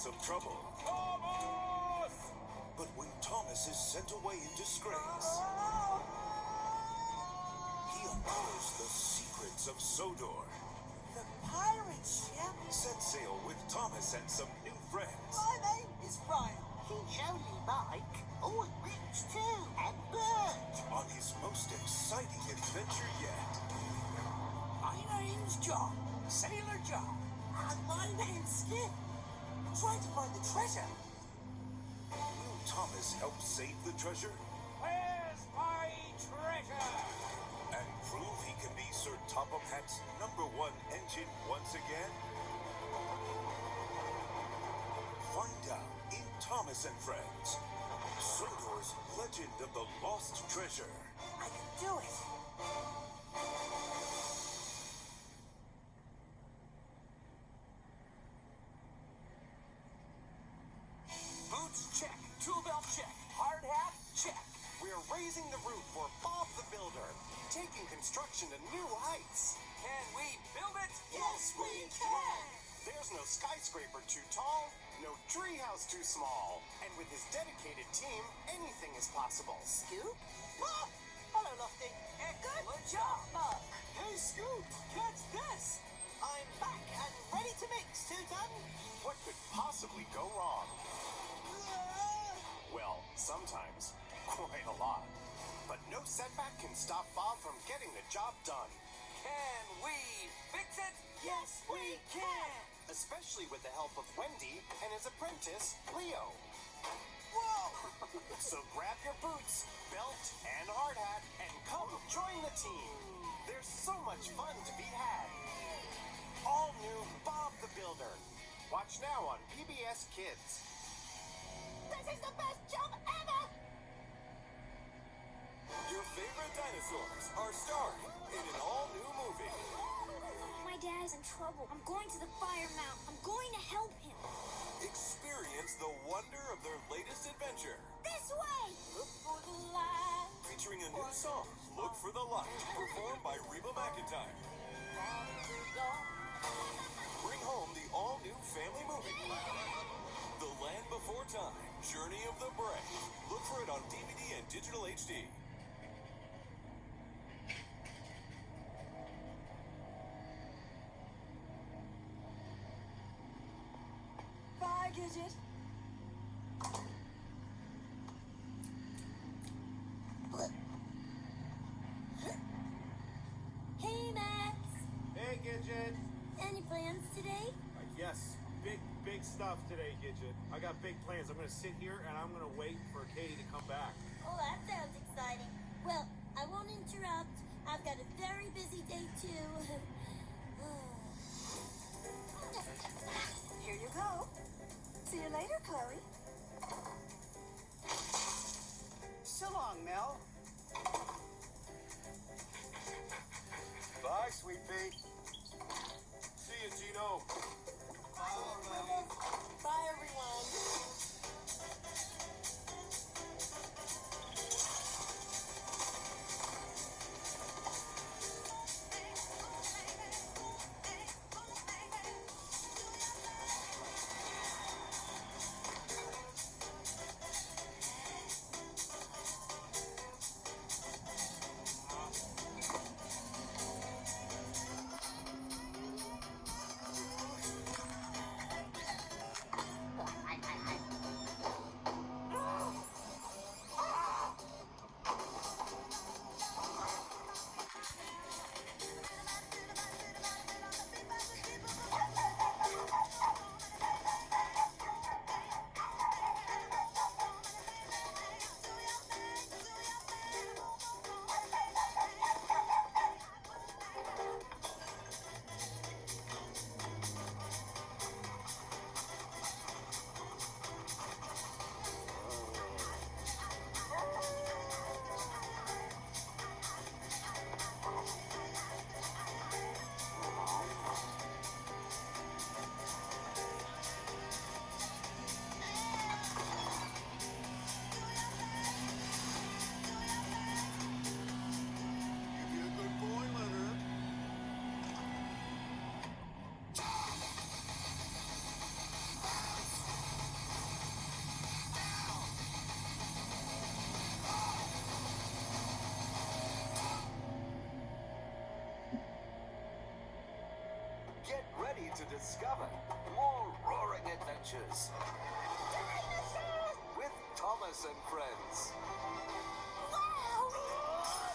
some trouble. Thomas! But when Thomas is sent away in disgrace, he uncovers the secrets of Sodor. The pirate ship? Set sail with Thomas and some new friends. My name is Brian. He's only Mike. Oh, and Rich too, and Bert. On his most exciting adventure yet. My name's John, Sailor John. And my name's Skip. Trying to find the treasure. Will Thomas help save the treasure? Where's my treasure? And prove he can be Sir Topham Hatt's #1 engine once again? Find out in Thomas and Friends. Sodor's Legend of the Lost Treasure. I can do it. Boots, check. Tool belt, check. Hard hat, check. We're raising the roof for Bob the Builder, taking construction to new heights. Can we build it? Yes, we can. There's no skyscraper too tall, no treehouse too small. And with his dedicated team, anything is possible. Scoop? Ah! Hello, Lofty. Excellent job, Mark. Hey, Scoop, catch this. I'm back and ready to mix, Two-Ton. What could possibly go wrong? Well, sometimes. Quite a lot. But no setback can stop Bob from getting the job done. Can we fix it? Yes, we can. Especially with the help of Wendy and his apprentice, Leo. Whoa! So grab your boots, belt, and hard hat, and come join the team. There's so much fun to be had. All new Bob the Builder. Watch now on PBS Kids. This is the best job ever! Your favorite dinosaurs are starring in an all-new movie. My dad is in trouble. I'm going to the fire mountain. I'm going to help him. Experience the wonder of their latest adventure. This way! Look for the light. Featuring a new song, Look for the Light, performed by Reba McEntire. Bring home the all-new family movie. The Land Before Time, Journey of the Brave. Look for it on DVD and digital HD. Bye, Gidget. Hey, Max. Hey, Gidget. Any plans today? Yes, big stuff today, Gidget. I got big plans. I'm gonna sit here and I'm gonna wait for Katie to come back. Oh, that sounds exciting. Well, I won't interrupt. I've got a very busy day, too. Here you go. See you later, Chloe. So long, Mel. Bye, Sweet Pea. See you, Gino. Bye, everyone. discover more roaring adventures with Thomas and Friends. Wow!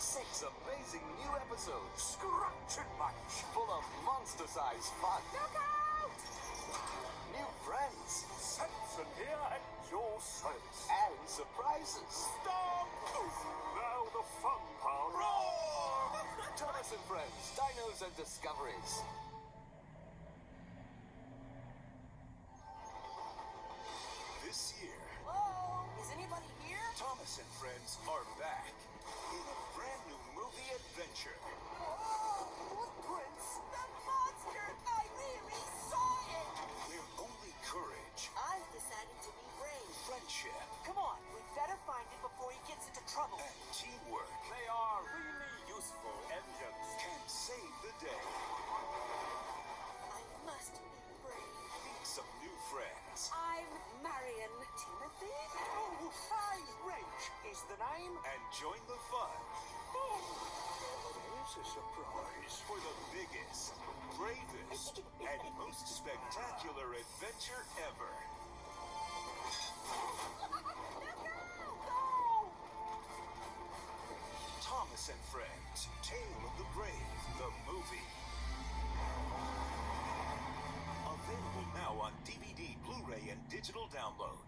6 amazing new episodes, scratching much, full of monster-sized fun. Look out! New friends Samson here at your service. and surprises. Stop! Now the fun part. Roar! Thomas and Friends, Dinos and Discoveries. This year, Whoa! Is anybody here? Thomas and Friends are back in a brand new movie adventure. Footprints! The monster! I really saw it! Where only courage, I've decided to be brave. friendship, Come on, we better find it before he gets into trouble. and teamwork They are really useful engines. can save the day. I must be brave. Meet some new friends I'm Marion. Timothy? Oh, hi, Rach is the name. and join the fun There's a surprise. for the biggest, bravest, and most spectacular adventure ever. Thomas and Friends, Tale of the Brave, the movie. Available now on DVD, Blu-ray, and digital download.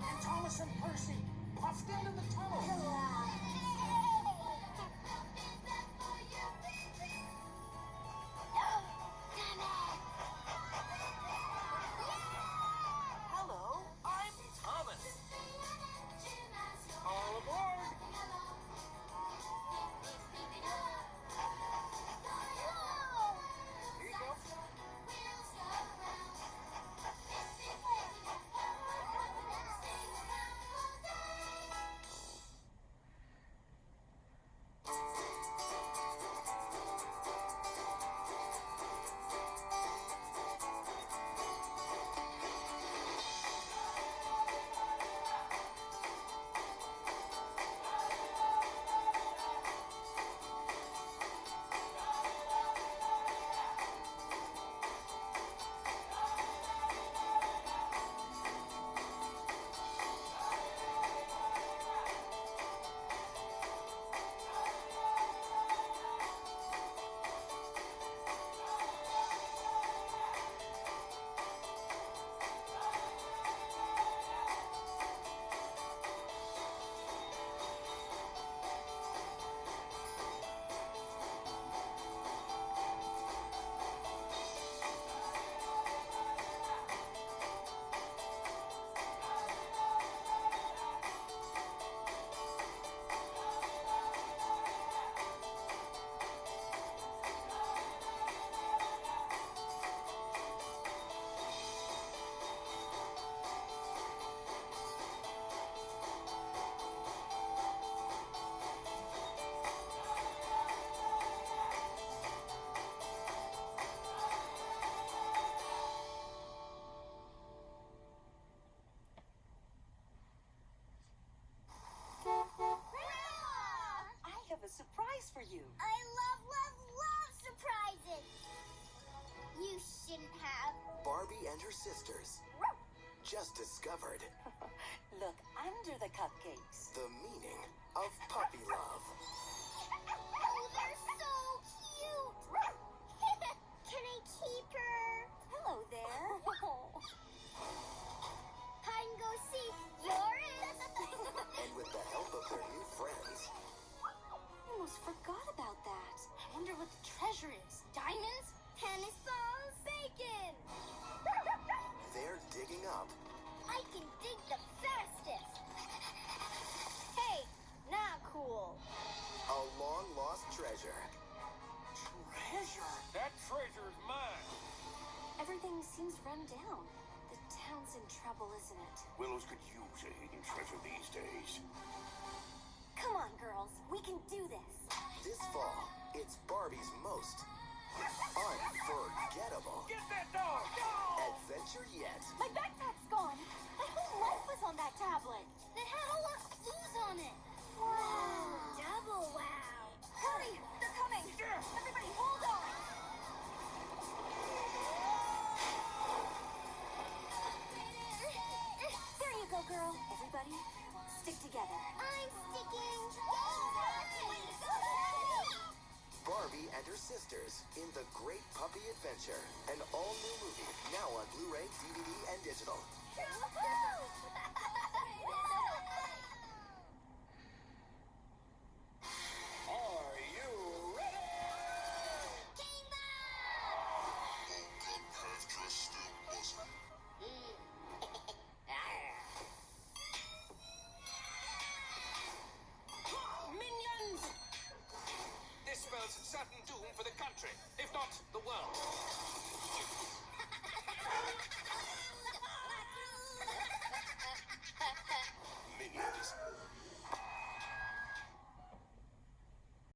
And Thomas and Percy puffed into the tunnel. Hello, I'm Thomas. All aboard. Here you go. I have a surprise for you. I love surprises. You shouldn't have. Barbie and her sisters just discovered Look under the cupcakes. the meaning of puppy love. Oh, they're so cute. Can I really seems run down. The town's in trouble, isn't it? Willows could use a hidden treasure these days. Come on, girls. We can do this. This fall, it's Barbie's most unforgettable Get that dog! adventure yet. My backpack's gone. My whole life was on that tablet. It had all our clues on it. Wow. Double wow. Hurry! They're coming! Everybody hold on! There you go, girl. Everybody, stick together. I'm sticking. Barbie and her sisters in The Great Puppy Adventure. An all-new movie, now on Blu-ray, DVD, and digital. Are you ready? Minions! This spells certain doom for the country, if not the world. Minions,